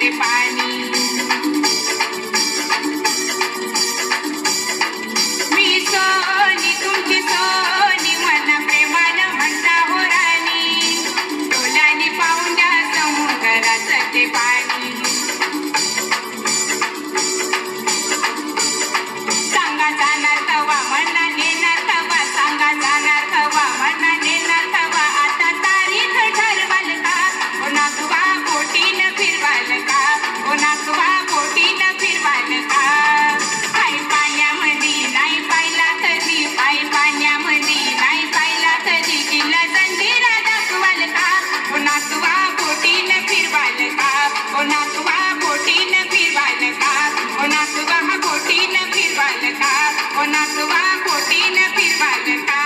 रसाचे पाणी मी सोनी तुमची सोनी मन प्रेमानं म्हणता हो राणी डोलानी पाहून द्या समुद्र रसाचे पाणी सांगा जाणार तवा मना नेणार तवा सांगा जाणार तवा मना नेणार तवा आता तारीख ठरवाल का ओ नागवा बोटीनं फिरवाल का ओ नागवा बोटीनं फिरवाल का पाय पाण्यामध्ये नाही पाहिला कधी पाय पाण्यामध्ये नाही पाहिला कधी किल्ला जंजिरा दाखवाल का ओ नागवा बोटीनं फिरवाल का ओ नागवा बोटीनं फिरवाल का ओ नागवा बोटीनं फिरवाल का ओ नागवा बोटीनं फिरवाल का